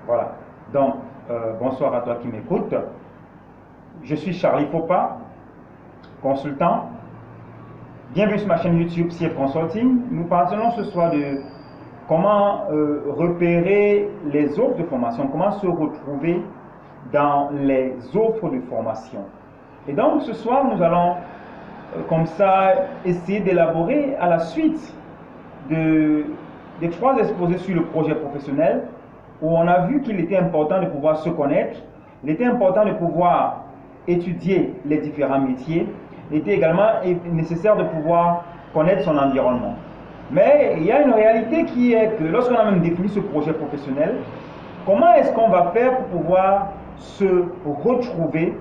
Voilà. Donc, bonsoir à toi qui m'écoute. Je suis Charlie Fopa, consultant. Bienvenue sur ma chaîne YouTube CF Consulting. Nous parlons ce soir de comment repérer les offres de formation, comment se retrouver dans les offres de formation. Et donc, ce soir, nous allons comme ça essayer d'élaborer à la suite des 3 exposés sur le projet professionnel, où on a vu qu'il était important de pouvoir se connaître, il était important de pouvoir étudier les différents métiers, il était également nécessaire de pouvoir connaître son environnement. Mais il y a une réalité qui est que lorsqu'on a même défini ce projet professionnel, comment est-ce qu'on va faire pour pouvoir se retrouver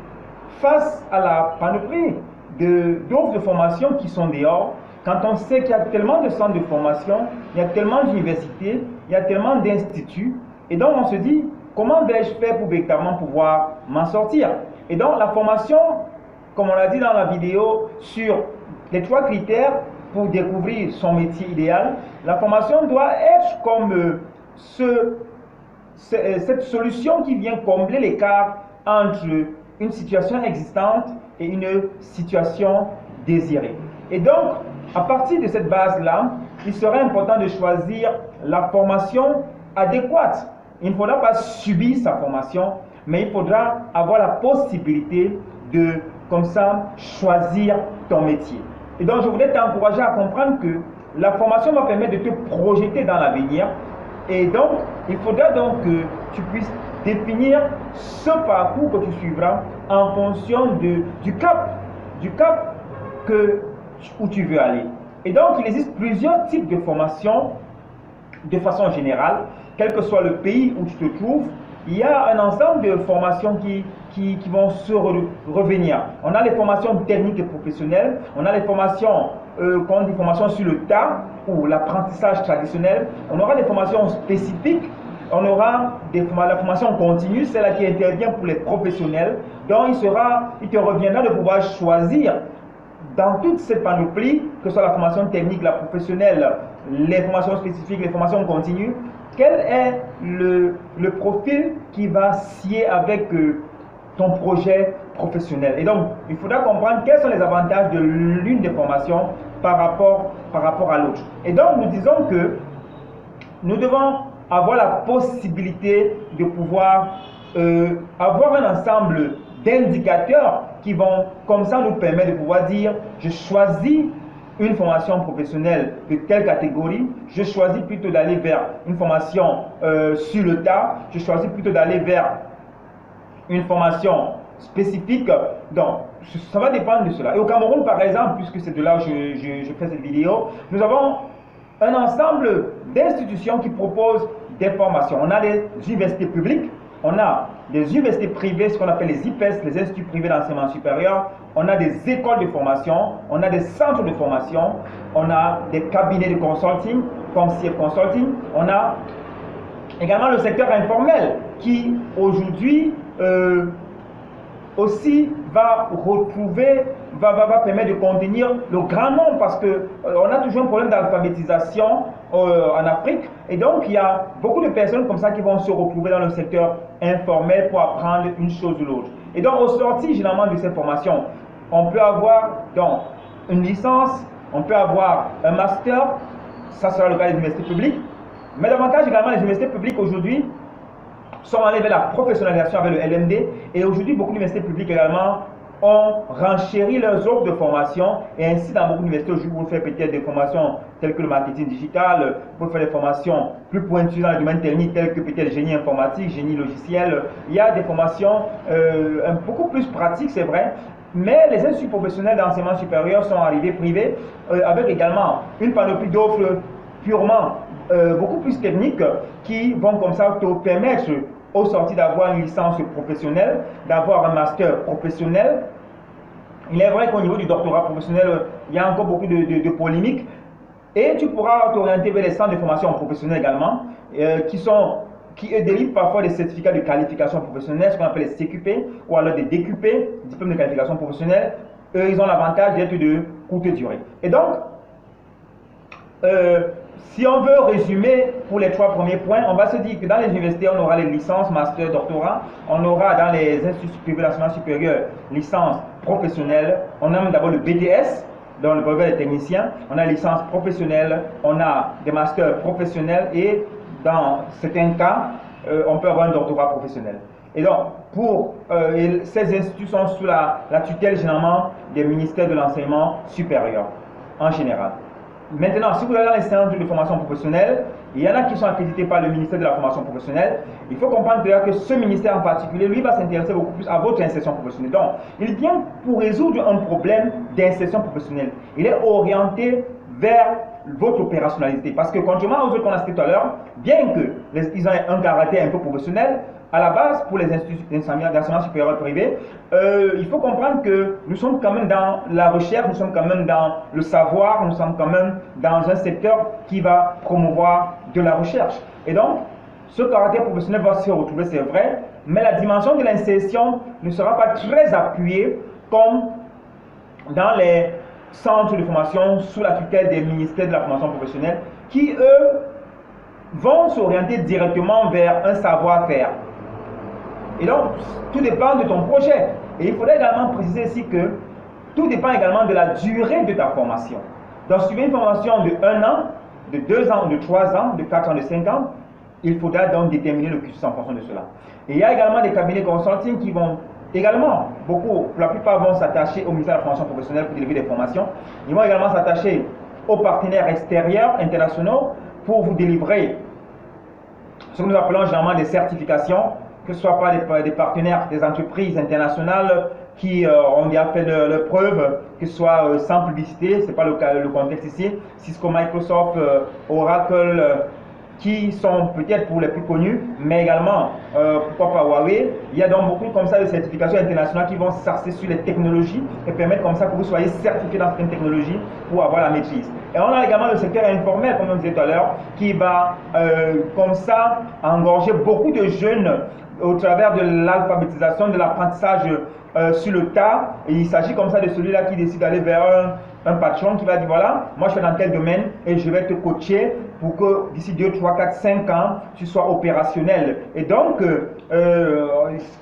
face à la panoplie d'offres de formation qui sont dehors, quand on sait qu'il y a tellement de centres de formation, il y a tellement d'universités, il y a tellement d'instituts, et donc on se dit, comment vais-je faire pour véritablement pouvoir m'en sortir? Et donc la formation, comme on l'a dit dans la vidéo, sur les 3 critères pour découvrir son métier idéal, la formation doit être comme cette solution qui vient combler l'écart entre une situation existante et une situation désirée. Et donc, à partir de cette base-là, il serait important de choisir la formation adéquate. Il ne faudra pas subir sa formation, mais il faudra avoir la possibilité de, comme ça, choisir ton métier. Et donc, je voulais t'encourager à comprendre que la formation va permettre de te projeter dans l'avenir. Et donc, il faudra donc que tu puisses définir ce parcours que tu suivras en fonction du cap où tu veux aller. Et donc, il existe plusieurs types de formations de façon générale, quel que soit le pays où tu te trouves. Il y a un ensemble de formations qui vont se revenir. On a les formations techniques et professionnelles, on a les formations, qu'on dit formations sur le tas ou l'apprentissage traditionnel, on aura des formations spécifiques, on aura la formation continue, celle qui intervient pour les professionnels. Donc il te reviendra de pouvoir choisir dans toute cette panoplie, que ce soit la formation technique, la professionnelle, les formations spécifiques, les formations continues, quel est le profil qui va scier avec ton projet professionnel. Et donc, il faudra comprendre quels sont les avantages de l'une des formations par rapport à l'autre. Et donc, nous disons que nous devons avoir la possibilité de pouvoir avoir un ensemble d'indicateurs qui vont comme ça nous permettre de pouvoir dire je choisis une formation professionnelle de telle catégorie, je choisis plutôt d'aller vers une formation sur le tas, je choisis plutôt d'aller vers une formation spécifique. Donc, ça va dépendre de cela. Et au Cameroun, par exemple, puisque c'est de là où je fais cette vidéo, nous avons un ensemble d'institutions qui proposent des formations. On a les universités publiques, on a des universités privées, ce qu'on appelle les IPES, les instituts privés d'enseignement supérieur, on a des écoles de formation, on a des centres de formation, on a des cabinets de consulting comme CF Consulting, on a également le secteur informel qui aujourd'hui aussi va permettre de contenir le grand nombre parce qu'on a toujours un problème d'alphabétisation en Afrique et donc il y a beaucoup de personnes comme ça qui vont se retrouver dans le secteur informel pour apprendre une chose ou l'autre. Et donc au sorti généralement de cette formation, on peut avoir donc une licence, on peut avoir un master, ça sera le cas des universités publiques, mais davantage également les universités publiques aujourd'hui sont allés vers la professionnalisation avec le LMD et aujourd'hui beaucoup d'universités publiques également ont renchéri leurs offres de formation et ainsi dans beaucoup d'universités aujourd'hui vous faites peut-être des formations telles que le marketing digital, vous faire des formations plus pointues dans le domaine technique telles que peut-être le génie informatique, génie logiciel, il y a des formations beaucoup plus pratiques c'est vrai, mais les instituts professionnels d'enseignement supérieur sont arrivés privés avec également une panoplie d'offres purement beaucoup plus techniques qui vont comme ça te permettre au sorti d'avoir une licence professionnelle, d'avoir un master professionnel. Il est vrai qu'au niveau du doctorat professionnel, il y a encore beaucoup de polémiques et tu pourras t'orienter vers les centres de formation professionnelle également qui délivrent parfois des certificats de qualification professionnelle, ce qu'on appelle les CQP ou alors des DQP, diplômes de qualification professionnelle. Eux, ils ont l'avantage d'être de courte durée. Et donc, si on veut résumer pour les 3 premiers points, on va se dire que dans les universités, on aura les licences, master, doctorat. On aura dans les instituts privés d'enseignement supérieur, licence professionnelle. On a d'abord le BTS, dans le brevet des techniciens. On a licence professionnelle, on a des masters professionnels et dans certains cas, on peut avoir un doctorat professionnel. Et donc, ces instituts sont sous la tutelle généralement des ministères de l'enseignement supérieur, en général. Maintenant, si vous allez dans les centres de formation professionnelle, il y en a qui sont accrédités par le ministère de la formation professionnelle. Il faut comprendre que ce ministère en particulier, lui, va s'intéresser beaucoup plus à votre insertion professionnelle. Donc, il vient pour résoudre un problème d'insertion professionnelle. Il est orienté vers votre opérationnalité. Parce que, contrairement aux autres qu'on a cités tout à l'heure, bien qu'ils aient un caractère un peu professionnel, à la base, pour les instituts d'enseignement supérieur privé, il faut comprendre que nous sommes quand même dans la recherche, nous sommes quand même dans le savoir, nous sommes quand même dans un secteur qui va promouvoir de la recherche. Et donc, ce caractère professionnel va se retrouver, c'est vrai, mais la dimension de l'insertion ne sera pas très appuyée comme dans les centres de formation sous la tutelle des ministères de la formation professionnelle qui, eux, vont s'orienter directement vers un savoir-faire. Et donc, tout dépend de ton projet. Et il faudrait également préciser ici que tout dépend également de la durée de ta formation. Donc, si tu veux une formation de 1 an, de 2 ans, de 3 ans, de 4 ans, de 5 ans, il faudra donc déterminer le cursus en fonction de cela. Et il y a également des cabinets consulting qui vont également, pour la plupart vont s'attacher au ministère de la formation professionnelle pour délivrer des formations. Ils vont également s'attacher aux partenaires extérieurs, internationaux, pour vous délivrer ce que nous appelons généralement des certifications, que ce soit par des partenaires, des entreprises internationales qui ont déjà fait leur preuve, que ce soit sans publicité, ce n'est pas le contexte ici, Cisco, Microsoft, Oracle, qui sont peut-être pour les plus connus, mais également, pourquoi pas Huawei. Il y a donc beaucoup comme ça de certifications internationales qui vont s'axer sur les technologies et permettre comme ça que vous soyez certifié dans certaines technologies pour avoir la maîtrise. Et on a également le secteur informel, comme on disait tout à l'heure, qui va comme ça engorger beaucoup de jeunes au travers de l'alphabétisation, de l'apprentissage sur le tas. Et il s'agit comme ça de celui-là qui décide d'aller vers un patron qui va dire voilà, moi je suis dans tel domaine et je vais te coacher pour que d'ici 2, 3, 4, 5 ans, tu sois opérationnel. Et donc,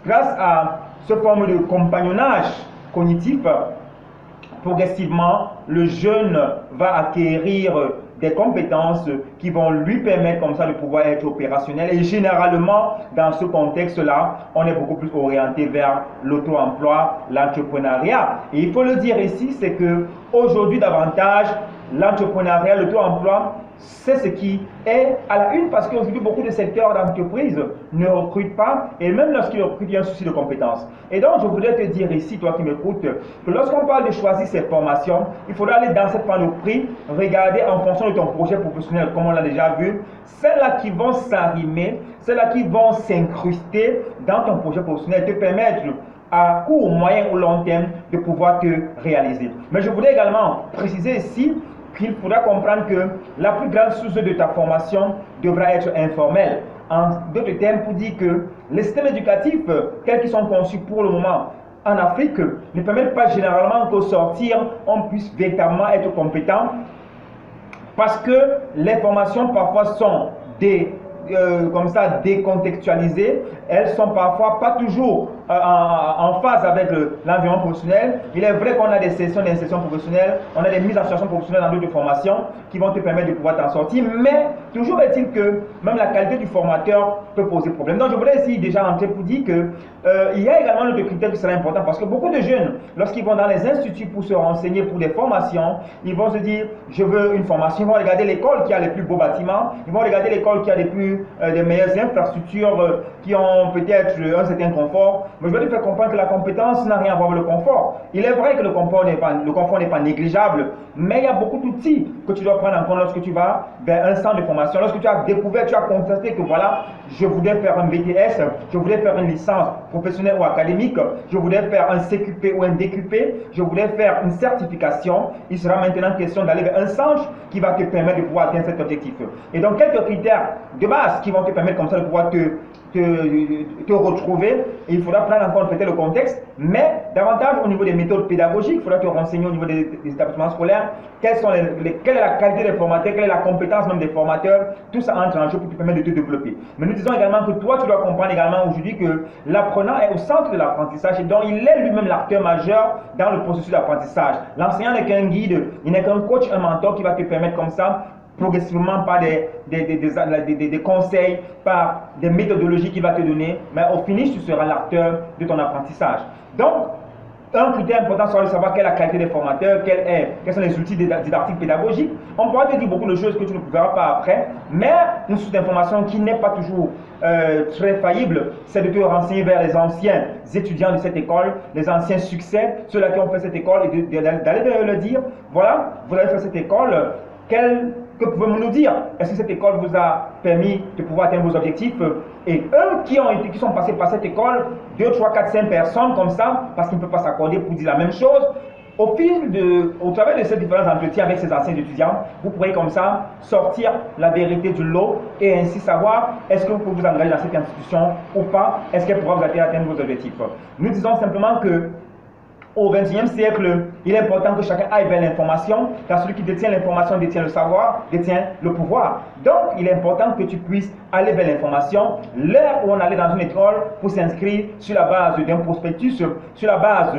grâce à ce forme de compagnonnage cognitif, progressivement, le jeune va acquérir des compétences qui vont lui permettre comme ça de pouvoir être opérationnel. Et généralement, dans ce contexte-là, on est beaucoup plus orienté vers l'auto-emploi, l'entrepreneuriat. Et il faut le dire ici, c'est que aujourd'hui davantage, l'entrepreneuriat, l'auto-emploi, c'est ce qui est à la une parce qu'aujourd'hui, beaucoup de secteurs d'entreprise ne recrutent pas et même lorsqu'ils recrutent, il y a un souci de compétences. Et donc, je voudrais te dire ici, toi qui m'écoutes, que lorsqu'on parle de choisir ces formations, il faudra aller dans cette panoplie, regarder en fonction de ton projet professionnel, comme on l'a déjà vu, celles-là qui vont s'arrimer, celles-là qui vont s'incruster dans ton projet professionnel, te permettre à court, moyen ou long terme de pouvoir te réaliser. Mais je voulais également préciser ici qu'il faudra comprendre que la plus grande source de ta formation devra être informelle. En d'autres termes, pour dire que les systèmes éducatifs, tels qu'ils sont conçus pour le moment en Afrique, ne permettent pas généralement qu'au sortir, on puisse véritablement être compétent parce que les formations parfois sont comme ça décontextualisées, elles sont parfois pas toujours en phase avec l'environnement professionnel. Il est vrai qu'on a des sessions d'insertion professionnelle, on a des mises en situation professionnelle dans d'autres formations qui vont te permettre de pouvoir t'en sortir, mais toujours est-il que même la qualité du formateur peut poser problème. Donc je voulais ici déjà entrer pour dire que il y a également d'autres critères qui seraient importants parce que beaucoup de jeunes, lorsqu'ils vont dans les instituts pour se renseigner pour des formations, ils vont se dire je veux une formation, ils vont regarder l'école qui a les plus beaux bâtiments, ils vont regarder l'école qui a des meilleures infrastructures, qui ont peut-être un certain confort. Mais je veux te faire comprendre que la compétence n'a rien à voir avec le confort. Il est vrai que le confort n'est pas négligeable, mais il y a beaucoup d'outils que tu dois prendre en compte lorsque tu vas vers un centre de formation. Lorsque tu as découvert, tu as constaté que voilà, je voulais faire un BTS, je voulais faire une licence professionnelle ou académique, je voulais faire un CQP ou un DQP, je voulais faire une certification. Il sera maintenant question d'aller vers un centre qui va te permettre de pouvoir atteindre cet objectif. Et donc, quelques critères de base qui vont te permettre comme ça de pouvoir te te retrouver. Et il faudra prendre en compte peut-être le contexte, mais davantage au niveau des méthodes pédagogiques, il faudra te renseigner au niveau des établissements scolaires, quelle est la qualité des formateurs, quelle est la compétence même des formateurs, tout ça entre en jeu pour te permettre de te développer. Mais nous disons également que toi, tu dois comprendre également aujourd'hui que l'apprenant est au centre de l'apprentissage et donc il est lui-même l'acteur majeur dans le processus d'apprentissage. L'enseignant n'est qu'un guide, il n'est qu'un coach, un mentor qui va te permettre comme ça progressivement par des conseils, par des méthodologies qu'il va te donner, mais au finish, tu seras l'acteur de ton apprentissage. Donc, un critère important sera de savoir quelle est la qualité des formateurs, quels sont les outils didactiques pédagogiques. On pourra te dire beaucoup de choses que tu ne verras pas après, mais une source d'information qui n'est pas toujours très faillible, c'est de te renseigner vers les anciens étudiants de cette école, les anciens succès, ceux-là qui ont fait cette école, et d'aller leur dire, voilà, vous avez fait cette école, que pouvez-vous nous dire? Est-ce que cette école vous a permis de pouvoir atteindre vos objectifs? Et eux qui sont passés par cette école, 2, 3, 4, 5 personnes comme ça, parce qu'ils ne peuvent pas s'accorder pour dire la même chose, au travers de ces différents entretiens avec ces anciens étudiants, vous pourrez comme ça sortir la vérité du lot et ainsi savoir est-ce que vous pouvez vous engager dans cette institution ou pas, est-ce qu'elle pourra vous aider à atteindre vos objectifs. Nous disons simplement que au XXIe siècle, il est important que chacun aille vers l'information, car celui qui détient l'information détient le savoir, détient le pouvoir. Donc, il est important que tu puisses aller vers l'information. L'heure où on allait dans une école pour s'inscrire sur la base d'un prospectus, sur la base,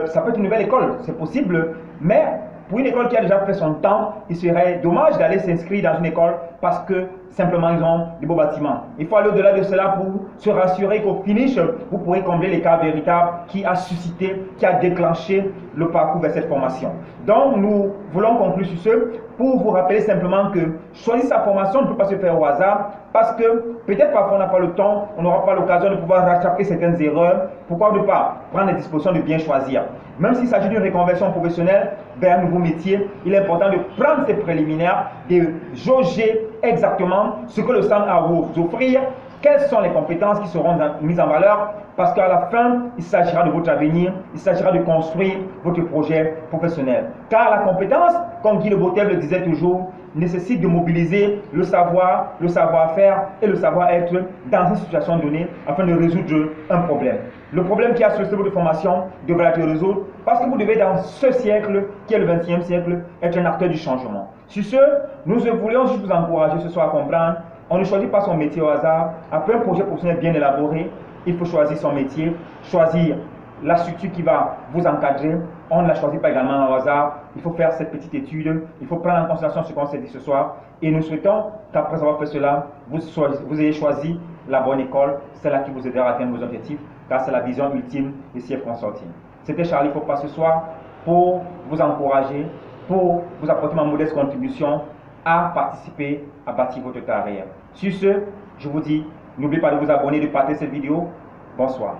ça peut être une nouvelle école, c'est possible, mais pour une école qui a déjà fait son temps, il serait dommage d'aller s'inscrire dans une école parce que simplement ils ont des beaux bâtiments. Il faut aller au-delà de cela pour se rassurer qu'au finish, vous pourrez combler l'écart véritable qui a suscité, qui a déclenché le parcours vers cette formation. Donc nous voulons conclure sur ce pour vous rappeler simplement que choisir sa formation ne peut pas se faire au hasard parce que peut-être parfois on n'a pas le temps, on n'aura pas l'occasion de pouvoir rattraper certaines erreurs. Pourquoi ne pas prendre les dispositions de bien choisir? Même s'il s'agit d'une reconversion professionnelle vers un nouveau métier, il est important de prendre ces préliminaires, de jauger exactement ce que le centre a à vous offrir, quelles sont les compétences qui seront mises en valeur, parce qu'à la fin, il s'agira de votre avenir, il s'agira de construire votre projet professionnel. Car la compétence, comme Guy Le Botel le disait toujours, nécessite de mobiliser le savoir, le savoir-faire et le savoir-être dans une situation donnée afin de résoudre un problème. Le problème qui a sur ce niveau de formation devra être résolu parce que vous devez dans ce siècle, qui est le XXe siècle, être un acteur du changement. Sur ce, nous voulions juste vous encourager ce soir à comprendre, on ne choisit pas son métier au hasard. Après un projet professionnel bien élaboré, il faut choisir son métier, choisir la structure qui va vous encadrer. On ne la choisit pas également au hasard. Il faut faire cette petite étude. Il faut prendre en considération ce qu'on s'est dit ce soir. Et nous souhaitons qu'après avoir fait cela, vous ayez choisi la bonne école, celle-là qui vous aidera à atteindre vos objectifs, car c'est la vision ultime de CF Consulting. C'était Charlie Fopa ce soir pour vous encourager, pour vous apporter ma modeste contribution à participer à bâtir votre carrière. Sur ce, je vous dis, n'oubliez pas de vous abonner, de partager cette vidéo. Bonsoir.